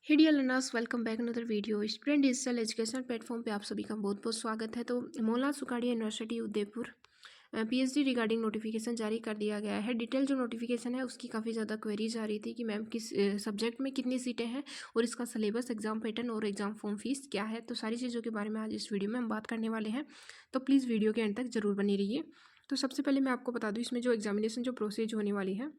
हे dear learners, welcome back another video. Student digital education platform पे आप सभी का बहुत बहुत स्वागत है। तो मोला Sukhadia university Udaipur PhD regarding notification जारी कर दिया गया है। डिटेल जो नोटिफिकेशन है उसकी काफ़ी ज़्यादा क्वेरीज आ रही थी कि मैम किस सब्जेक्ट में कितनी सीटें हैं और इसका सिलेबस, एग्जाम पैटर्न और एग्जाम फॉर्म फीस क्या है। तो सारी चीज़ों के बारे में आज इस वीडियो में हम बात करने वाले हैं, तो प्लीज़ वीडियो के एंड तक जरूर बनी रहिए। तो सबसे पहले मैं आपको बता दूँ इसमें जो एग्जामिनेशन जो प्रोसेस होने वाली है,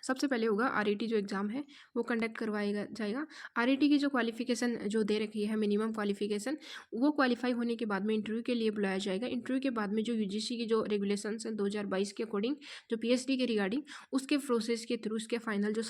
सबसे पहले होगा आरईटी जो एग्ज़ाम है वो कंडक्ट करवाएगा जाएगा। आरईटी की जो क्वालिफिकेशन जो दे रखी है, मिनिमम क्वालिफिकेशन, वो क्वालिफाई होने के बाद में इंटरव्यू के लिए बुलाया जाएगा। इंटरव्यू के बाद में जो यूजीसी की जो रेगुलेशंस हैं 2022 के अकॉर्डिंग, जो पीएचडी के रिगार्डिंग, उसके प्रोसेस के थ्रू उसके फाइनल जो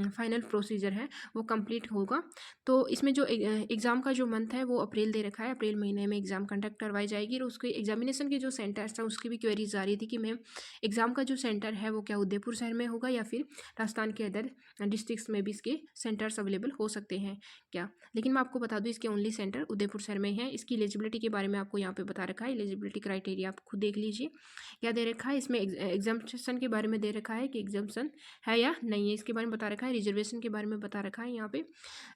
फाइनल प्रोसीजर है वो कंप्लीट होगा। तो इसमें जो एग्ज़ाम का जो मंथ है वो अप्रैल दे रखा है। अप्रैल महीने में एग्ज़ाम कंडक्ट करवाई जाएगी। और उसके एग्जामिनेशन के जो सेंटर्स हैं उसकी भी क्वेरीज आ रही थी कि मैम एग्ज़ाम का जो सेंटर है वो क्या उदयपुर शहर में होगा या फिर राजस्थान के अदर डिस्ट्रिक्ट्स में भी इसके सेंटर्स अवेलेबल हो सकते हैं क्या। लेकिन मैं आपको बता दूं इसके ओनली सेंटर उदयपुर शहर में है। इसकी एलिजिबिलिटी के बारे में आपको यहाँ पे बता रखा है। एलिजिबिलिटी क्राइटेरिया आप खुद देख लीजिए क्या दे रखा है। इसमें एग्जाम्पशन के बारे में दे रखा है कि एग्जाम्पशन है या नहीं है, इसके बारे में बता रखा है। रिजर्वेशन के बारे में बता रखा है यहाँ पे।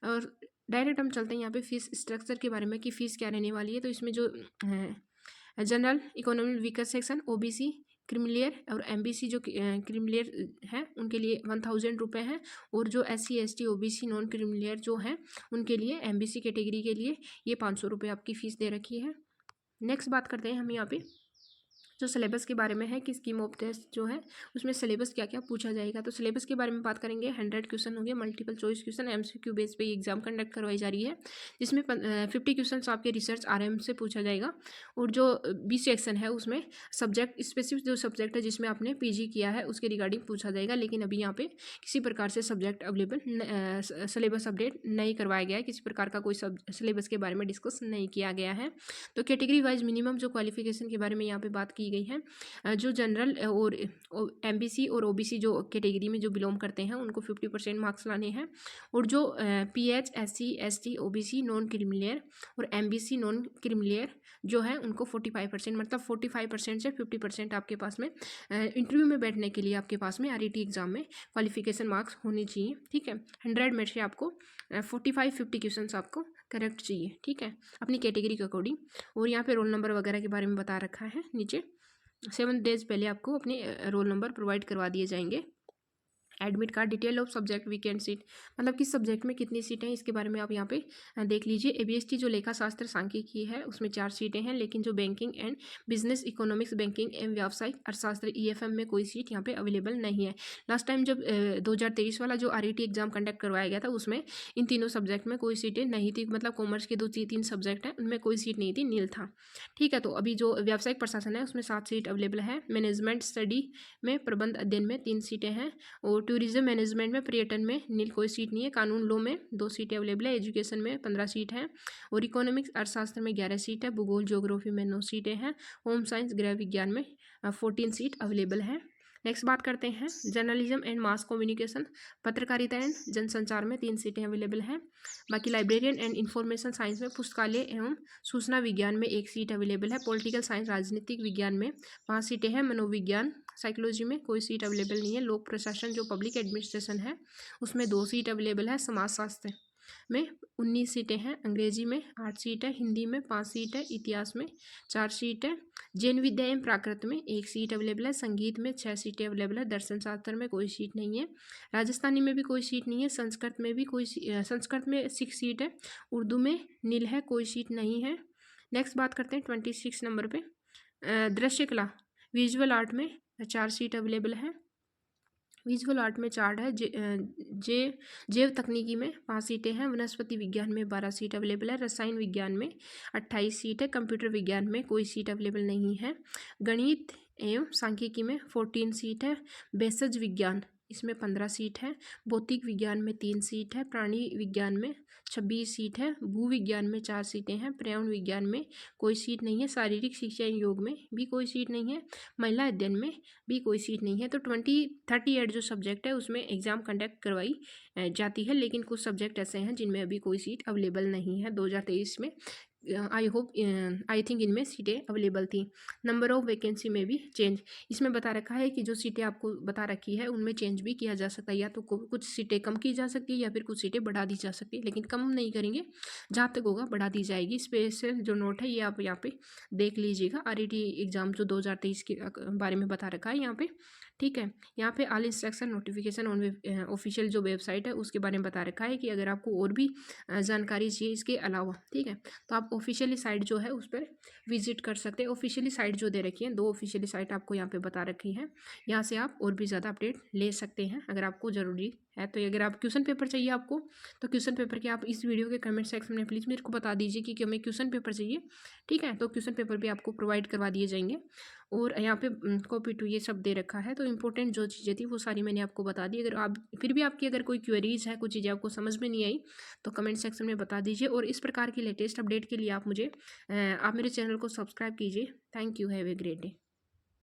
और डायरेक्ट हम चलते हैं यहाँ पे फीस स्ट्रक्चर के बारे में कि फ़ीस क्या रहने वाली है। तो इसमें जो general economy weaker section, OBC, creamy layer और एमबीसी जो क्रिमिलियर है उनके लिए 1000 रुपये हैं। और जो SC ST OBC non creamy layer जो हैं उनके लिए, एमबीसी कैटेगरी के लिए ये 500 रुपये आपकी फ़ीस दे रखी है। नेक्स्ट बात करते हैं हम यहाँ पे जो सिलेबस के बारे में है कि स्कीम ऑफ टेस्ट जो है उसमें सिलेबस क्या क्या पूछा जाएगा। तो सिलेबस के बारे में बात करेंगे। 100 क्वेश्चन होंगे, multiple choice question, MCQ base पे एग्जाम कंडक्ट करवाई जा रही है, जिसमें 50 क्वेश्चन आपके रिसर्च आरएम से पूछा जाएगा। और जो 20 सेक्शन है उसमें सब्जेक्ट स्पेसिफिक जो सब्जेक्ट है जिसमें आपने पीजी किया है उसके रिगार्डिंग पूछा जाएगा। लेकिन अभी यहाँ पे किसी प्रकार से सब्जेक्ट अवेलेबल सिलेबस अपडेट नहीं करवाया गया है, किसी प्रकार का कोई सिलेबस के बारे में डिस्कस नहीं किया गया है। तो कैटेगरी वाइज मिनिमम जो क्वालिफिकेशन के बारे में यहाँ पे बात की गई है, जो जनरल और एमबीसी और ओबीसी जो कैटेगरी में जो बिलोंग करते हैं उनको 50% मार्क्स लाने हैं। और जो pH, SC, ST, OBC non creamy layer और एमबीसी नॉन क्रिमिलियर जो है उनको 45%, मतलब 45% से 50% आपके पास में इंटरव्यू में बैठने के लिए आपके पास में आरईटी एग्जाम में क्वालिफिकेशन मार्क्स होने चाहिए। ठीक है, 100 में से आपको 45-50 क्वेश्चन आपको करेक्ट चाहिए। ठीक है, अपनी कैटेगरी के अकॉर्डिंग। और यहाँ पे रोल नंबर वगैरह के बारे में बता रखा है नीचे। 7 डेज पहले आपको अपने रोल नंबर प्रोवाइड करवा दिए जाएंगे। Admit card, detail of subject, weekend seat, मतलब किस सब्जेक्ट में कितनी सीटें हैं इसके बारे में आप यहाँ पे देख लीजिए। एबीएसटी जो लेखा शास्त्र सांख्यिकी है उसमें 4 सीटें हैं, लेकिन जो banking and business economics, banking एवं व्यावसायिक अर्थशास्त्र ईएफएम में कोई सीट यहाँ पे अवेलेबल नहीं है। लास्ट टाइम जब 2023 वाला जो आरईटी एग्जाम कंडक्ट करवाया गया था उसमें इन तीनों सब्जेक्ट में कोई सीटें नहीं थी, मतलब कॉमर्स के 2-3 सब्जेक्ट हैं उनमें कोई सीट नहीं थी, नील था। ठीक है, तो अभी जो व्यावसायिक प्रशासन है उसमें 7 सीट अवेलेबल है। मैनेजमेंट स्टडी में, प्रबंध अध्ययन में 3 सीटें हैं। और टूरिज्म मैनेजमेंट में, पर्यटन में नील कोई सीट नहीं है। कानून लॉ में 2 सीटें अवेलेबल है। एजुकेशन में 15 सीट हैं। और इकोनॉमिक्स अर्थशास्त्र में 11 सीट है। भूगोल ज्योग्राफी में 9 सीटें हैं। होम साइंस गृह विज्ञान में 14 सीट अवेलेबल है। नेक्स्ट बात करते हैं जर्नलिज्म एंड मास कम्युनिकेशन, पत्रकारिता एंड जनसंचार में 3 सीटें अवेलेबल हैं। बाकी लाइब्रेरियन एंड इंफॉर्मेशन साइंस में, पुस्तकालय एवं सूचना विज्ञान में 1 सीट अवेलेबल है। पॉलिटिकल साइंस राजनीतिक विज्ञान में 5 सीटें हैं। मनोविज्ञान साइकोलॉजी में कोई सीट अवेलेबल नहीं है। लोक प्रशासन जो पब्लिक एडमिनिस्ट्रेशन है उसमें 2 सीट अवेलेबल है। समाजशास्त्र में 19 सीटें हैं। अंग्रेजी में 8 सीट है। हिंदी में 5 सीट है। इतिहास में 4 सीट है। जैन विद्या एवं प्राकृत में 1 सीट अवेलेबल है। संगीत में 6 सीटें अवेलेबल है। दर्शन शास्त्र में कोई सीट नहीं है। राजस्थानी में भी कोई सीट नहीं है। संस्कृत में भी संस्कृत में 6 सीट है। उर्दू में नील है, कोई सीट नहीं है। नेक्स्ट बात करते हैं 26 नंबर पे दृश्य कला विजुअल आर्ट में 4 सीट अवेलेबल है। विजुअल आर्ट में 4 है। जैव तकनीकी में 5 सीटें हैं। वनस्पति विज्ञान में 12 सीट अवेलेबल है। रसायन विज्ञान में 28 सीट है। कंप्यूटर विज्ञान में कोई सीट अवेलेबल नहीं है। गणित एवं सांख्यिकी में 14 सीट है। भेषज विज्ञान इसमें 15 सीट है। भौतिक विज्ञान में 3 सीट है। प्राणी विज्ञान में 26 सीट है। भू विज्ञान में 4 सीटें हैं। पर्यावरण विज्ञान में कोई सीट नहीं है। शारीरिक शिक्षा एवं योग में भी कोई सीट नहीं है। महिला अध्ययन में भी कोई सीट नहीं है। तो 38 जो सब्जेक्ट है उसमें एग्ज़ाम कंडक्ट करवाई जाती है, लेकिन कुछ सब्जेक्ट ऐसे हैं जिनमें अभी कोई सीट अवेलेबल नहीं है 2023 में। आई होप आई थिंक इनमें सीटें अवेलेबल थी। नंबर ऑफ़ वैकेंसी में भी चेंज, इसमें बता रखा है कि जो सीटें आपको बता रखी है उनमें चेंज भी किया जा सकता है, या तो कुछ सीटें कम की जा सकती है या फिर कुछ सीटें बढ़ा दी जा सकती है, लेकिन कम नहीं करेंगे, जहाँ तक होगा बढ़ा दी जाएगी। स्पेशल जो नोट है ये आप यहाँ पे देख लीजिएगा। RET एग्ज़ाम जो 2023 के बारे में बता रखा है यहाँ पे, ठीक है। यहाँ पे all instruction notification on official जो वेबसाइट है उसके बारे में बता रखा है कि अगर आपको और भी जानकारी चाहिए इसके अलावा, ठीक है, तो आप ऑफिशियली साइट जो है उस पर विजिट कर सकते हैं। ऑफिशियली साइट जो दे रखी है, 2 ऑफिशियली साइट आपको यहाँ पे बता रखी है, यहाँ से आप और भी ज़्यादा अपडेट ले सकते हैं अगर आपको ज़रूरी है। तो अगर आप क्वेश्चन पेपर चाहिए आपको, तो क्वेश्चन पेपर के आप इस वीडियो के कमेंट सेक्शन में प्लीज़ मेरे को बता दीजिए कि हमें क्वेश्चन पेपर चाहिए, ठीक है, तो क्वेश्चन पेपर भी आपको प्रोवाइड करवा दिए जाएंगे। और यहाँ पे कॉपी टू ये सब दे रखा है, तो इंपॉर्टेंट जो चीज़ें थी वो सारी मैंने आपको बता दी। अगर आप फिर भी आपकी अगर कोई क्वेरीज है, कुछ चीज़ें आपको समझ में नहीं आई, तो कमेंट सेक्शन में बता दीजिए। और इस प्रकार की लेटेस्ट अपडेट के लिए आप मेरे चैनल को सब्सक्राइब कीजिए। Thank you, have a great day.